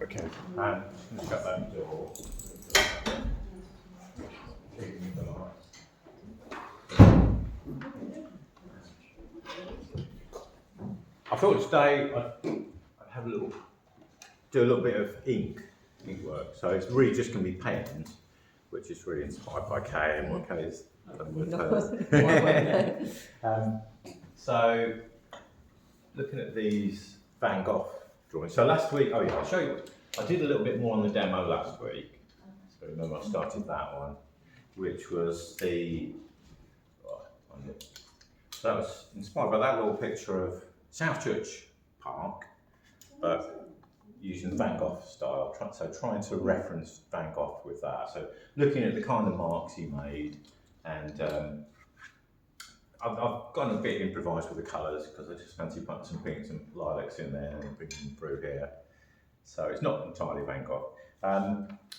Okay. Just got that door. I thought today I'd have do a little bit of ink work. So it's really just going to be pens, which is really inspired by Kay and what Kay is with hers. So looking at these Van Gogh drawings. So last week, I'll show you. I did a little bit more on the demo last week. So remember I started that one, which was so that was inspired by that little picture of South Church Park, but using the Van Gogh style, trying to reference Van Gogh with that. So looking at the kind of marks he made, and I've gone a bit improvised with the colours because I just fancy putting some pinks and lilacs in there and bringing them through here. So it's not entirely Van Gogh.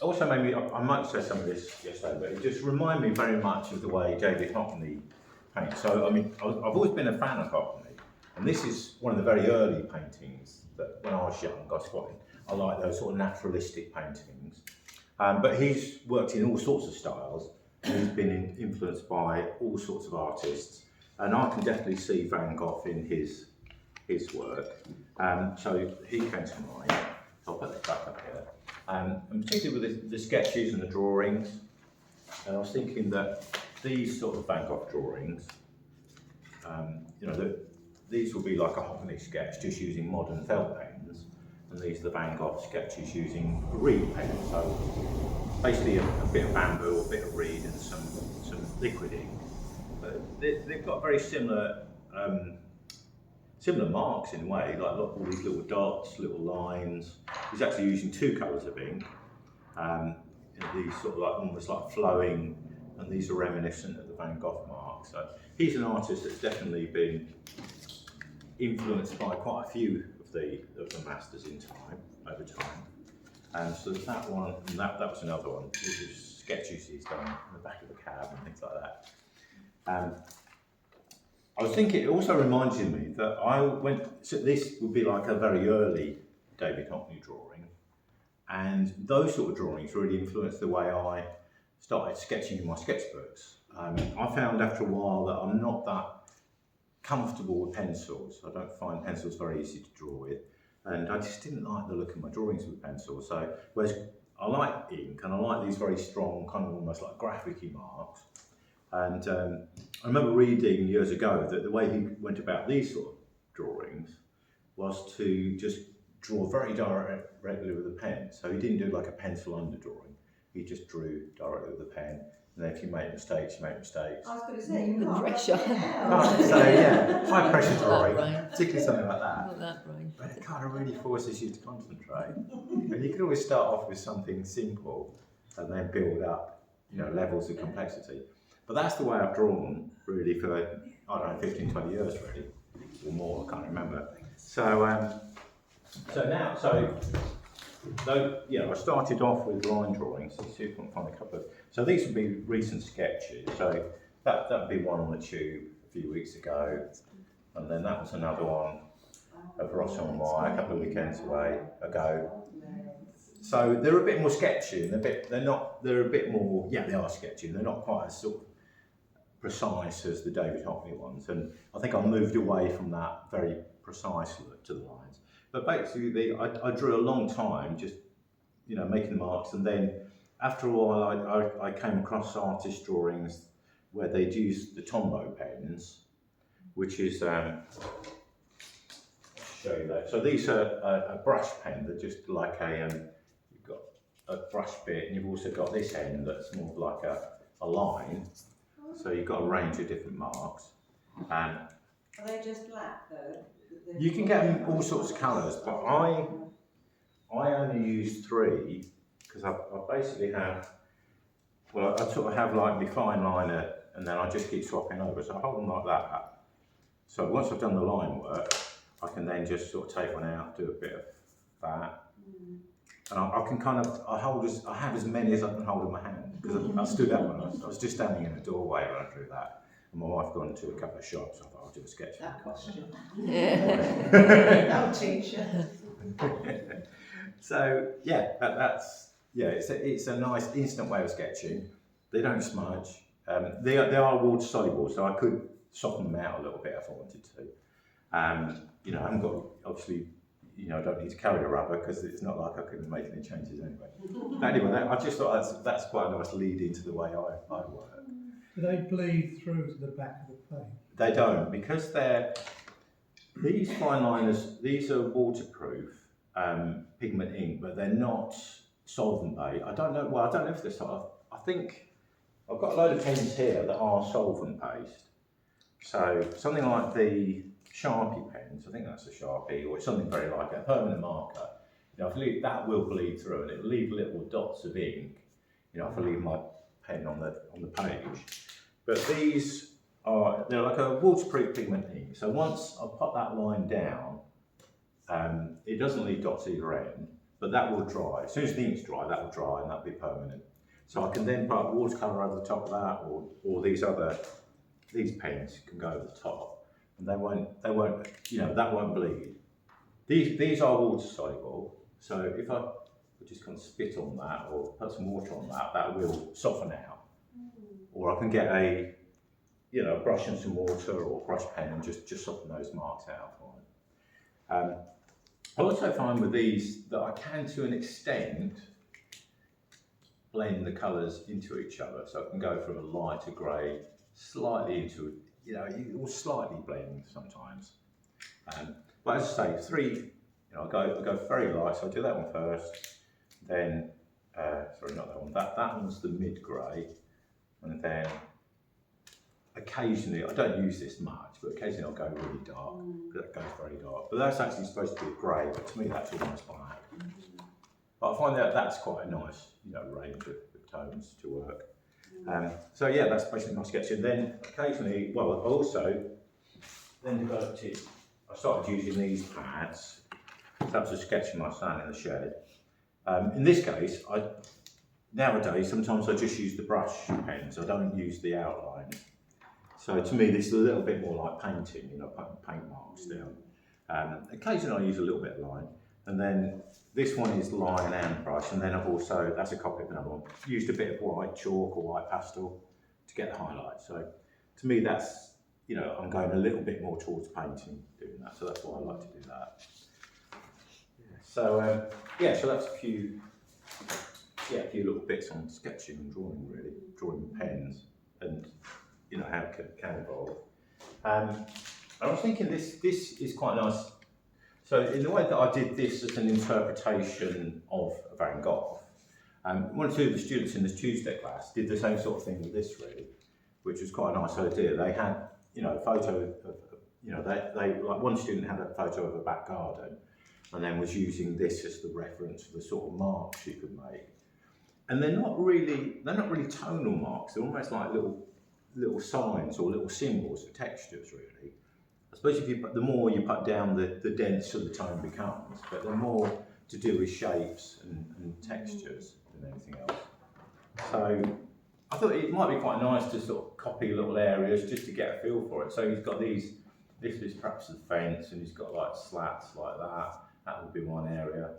Also made me, I might have said some of this yesterday, but it just reminded me very much of the way David Hockney paints. So I mean, I've always been a fan of Hockney, and this is one of the very early paintings that when I was young, I like those sort of naturalistic paintings. But he's worked in all sorts of styles, and he's been influenced by all sorts of artists, and I can definitely see Van Gogh in his work. So he came to mind. I'll put this back up here. And particularly with the sketches and the drawings, and I was thinking that these sort of Van Gogh drawings, these will be like a Hockney sketch just using modern felt pens, and these are the Van Gogh sketches using a reed pen. So basically a bit of bamboo, a bit of reed, and some liquid ink. But they've got very similar marks in a way, like all these little dots, little lines. He's actually using two colours of ink. These sort of like almost like flowing, and these are reminiscent of the Van Gogh mark. So he's an artist that's definitely been influenced by quite a few of the masters over time. So that one, and that was another one. This is sketches he's done on the back of the cab and things like that. I was thinking, it also reminded me that so this would be like a very early David Hockney drawing, and those sort of drawings really influenced the way I started sketching in my sketchbooks. I found after a while that I'm not that comfortable with pencils. I don't find pencils very easy to draw with, and I just didn't like the look of my drawings with pencils. So, whereas I like ink, and I like these very strong, kind of almost like graphic-y marks. And I remember reading years ago that the way he went about these sort of drawings was to just draw very directly with a pen. So he didn't do like a pencil underdrawing. He just drew directly with a pen. And then if you make mistakes, you make mistakes. I was going to say, you The can't pressure. So yeah, high pressure drawing, particularly something like that. Not that brain. But it kind of really forces you to concentrate. And you can always start off with something simple and then build up, levels of complexity. But that's the way I've drawn really for, 15, 20 years really, or more, I can't remember. So I started off with line drawings. Let's see if I can find a couple of. So these would be recent sketches. So that would be one on the tube a few weeks ago, and then that was another one of Ross-on-Wye a couple of weekends ago. So they're a bit more sketchy, and they are sketchy. They're not quite as sort of precise as the David Hockney ones, and I think I moved away from that very precise look to the lines. But basically, I drew a long time just, making marks, and then after a while, I came across artist drawings where they'd use the Tombow pens, which is I'll show you that. So these are a brush pen. They're just like you've got a brush bit, and you've also got this end that's more like a line. So you've got a range of different marks. Are they just black though? You can get them all sorts of colours, but I only use 3 because I basically have, I sort of have like my fine liner, and then I just keep swapping over. So I hold them like that. So once I've done the line work, I can then just sort of take one out, do a bit of that. And I have as many as I can hold in my hand, because I stood up when I was just standing in a doorway when I drew that. And my wife gone to a couple of shops. I thought I'll do a sketch. That question. Yeah. I'll teach you. So yeah, it's a nice instant way of sketching. They don't smudge. They are water soluble, so I could soften them out a little bit if I wanted to. You know, I haven't got, obviously, you know, I don't need to carry the rubber because it's not like I couldn't make any changes anyway. But anyway, I just thought that's quite a nice lead into the way I work. Do they bleed through to the back of the page? They don't, because these fine liners, these are waterproof pigment ink, but they're not solvent based. I don't know if they're solvent. I think I've got a load of pens here that are solvent based. So something like the Sharpie pens, I think that's a Sharpie, or something very like a permanent marker. You know, if I leave, that will bleed through, and it will leave little dots of ink. You know, if I leave my pen on the page. But they're like a waterproof pigment ink. So once I put that line down, it doesn't leave dots either end, but that will dry. As soon as the ink's dry, that will dry and that'll be permanent. So I can then put watercolour over the top of that, or these pens can go over the top, and they won't, you know, that won't bleed. These are water soluble, so if I just kind of spit on that or put some water on that, that will soften out. Or I can get a brush and some water or brush pen and just soften those marks out for it. I also find with these that I can, to an extent, blend the colours into each other. So I can go from a lighter grey slightly into, you know, or slightly blend sometimes. But as I say, I go very light, so I do that one first. Then, sorry, not that one. That one's the mid grey, and then occasionally, I don't use this much, but occasionally I'll go really dark, because that goes very dark. But that's actually supposed to be a grey, but to me that's almost black. But I find that that's quite a nice, you know, range of tones to work. So yeah, that's basically my sketch. And then occasionally, well, I also then developed it. I started using these pads. That was a sketch of my son in the shed. In this case, nowadays sometimes I just use the brush pens. I don't use the outline. So to me, this is a little bit more like painting, you know, putting paint marks down. Occasionally I use a little bit of line, and then this one is line and brush, and then I've also, that's a copy of another one, used a bit of white chalk or white pastel to get the highlights. So to me, that's, you know, I'm going a little bit more towards painting doing that, so that's why I like to do that. So so that's a few little bits on sketching and drawing, really, drawing with pens, and you know how it can evolve. I was thinking this is quite nice. So in the way that I did this as an interpretation of Van Gogh, one or two of the students in this Tuesday class did the same sort of thing with this, really, which was quite a nice idea. They had, you know, a photo of, you know, they like one student had a photo of a back garden, and then was using this as the reference for the sort of marks you could make. And they're not really tonal marks. They're almost like little signs or little symbols for textures, really. I suppose the more you put down, the denser the tone becomes, but they're more to do with shapes and textures than anything else. So I thought it might be quite nice to sort of copy little areas just to get a feel for it. So he's got this is perhaps the fence, and he's got like slats like that. That would be one area.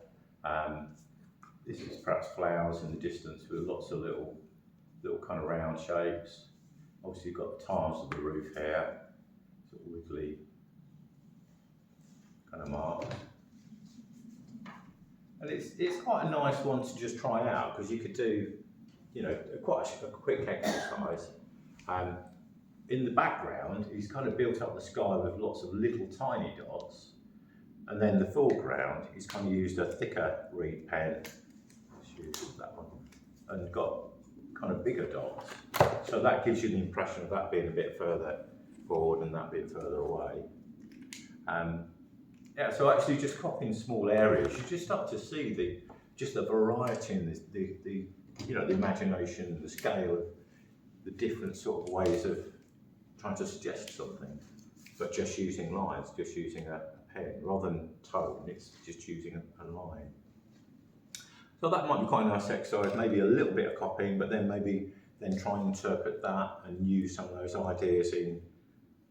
This is perhaps flowers in the distance with lots of little kind of round shapes. Obviously you've got the tiles of the roof here, sort of wiggly kind of marks. And it's quite a nice one to just try out, because you could do, you know, quite a quick exercise. In the background, he's kind of built up the sky with lots of little tiny dots. And then the foreground, he's kind of used a thicker reed pen, that one, and got kind of bigger dots. So that gives you the impression of that being a bit further forward and that being further away. So actually just copying small areas, you just start to see the variety and the you know, the imagination, the scale of the different sort of ways of trying to suggest something, but just using lines, just using a pen rather than tone. It's just using a line. So that might be quite a nice exercise, maybe a little bit of copying, but then maybe try and interpret that and use some of those ideas in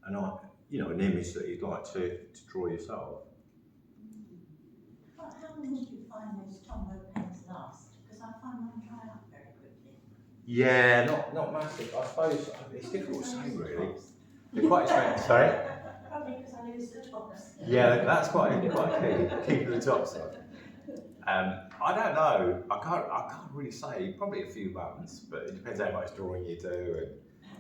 an image that you'd like to draw yourself. How long would you find those Tombow pens last? Because I find them dry up very quickly. Yeah, not massive. I suppose it's difficult to say really. They're quite expensive. Sorry? Probably because I lose the tops. Yeah, that's quite key. Keeping the tops on. I don't know. I can't really say. Probably a few months, but it depends how much drawing you do,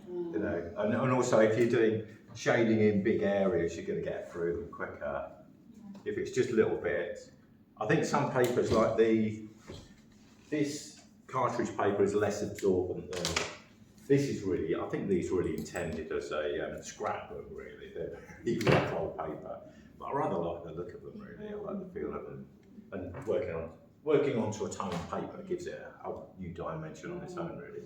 and you know, and also if you're doing shading in big areas, you're going to get through them quicker. If it's just little bits, I think some papers like this cartridge paper is less absorbent than this is really. I think these are really intended as a scrapbook. Really, they're really rough old paper, but I rather like the look of them. Really, I like the feel of them. And working onto a toned paper gives it a new dimension on its own, really.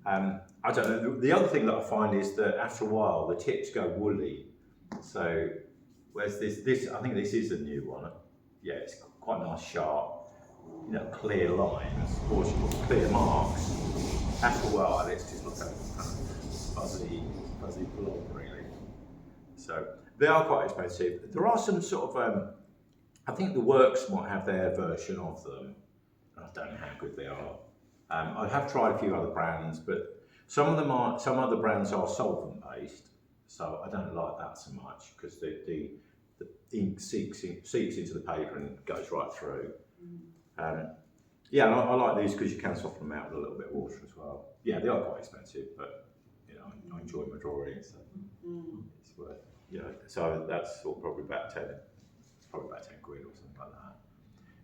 I don't know. The other thing that I find is that after a while the tips go woolly. So whereas this I think this is a new one. Yeah, it's quite nice, sharp, you know, clear lines or clear marks. After a while, it's just like a kind of fuzzy blob, really. So they are quite expensive. There are some sort of I think the Works might have their version of them. I don't know how good they are. I have tried a few other brands, but some other brands are solvent based, so I don't like that so much because the ink seeps into the paper and goes right through. Yeah, and I like these because you can soften them out with a little bit of water as well. Yeah, they are quite expensive, but you know, I enjoy my drawing, so it's worth. You know, so that's sort of probably about 10 quid or something like that.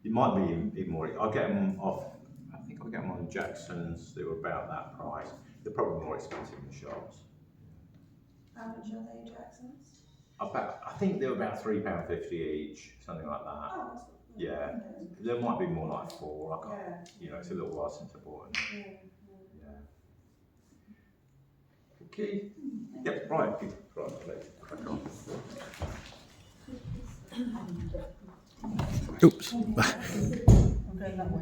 It might be even more. I get them off. I think I get them on Jackson's. They were about that price. They're probably more expensive in the shops. How much are they, Jackson's? I think they were about £3.50 each, something like that. Oh, that's not Yeah, there might be more like 4. I can't. You know, it's a little while since I bought them. Yeah. Okay. Yep. Right. Good. Right. Let's crack on. Oops. I'm going that way.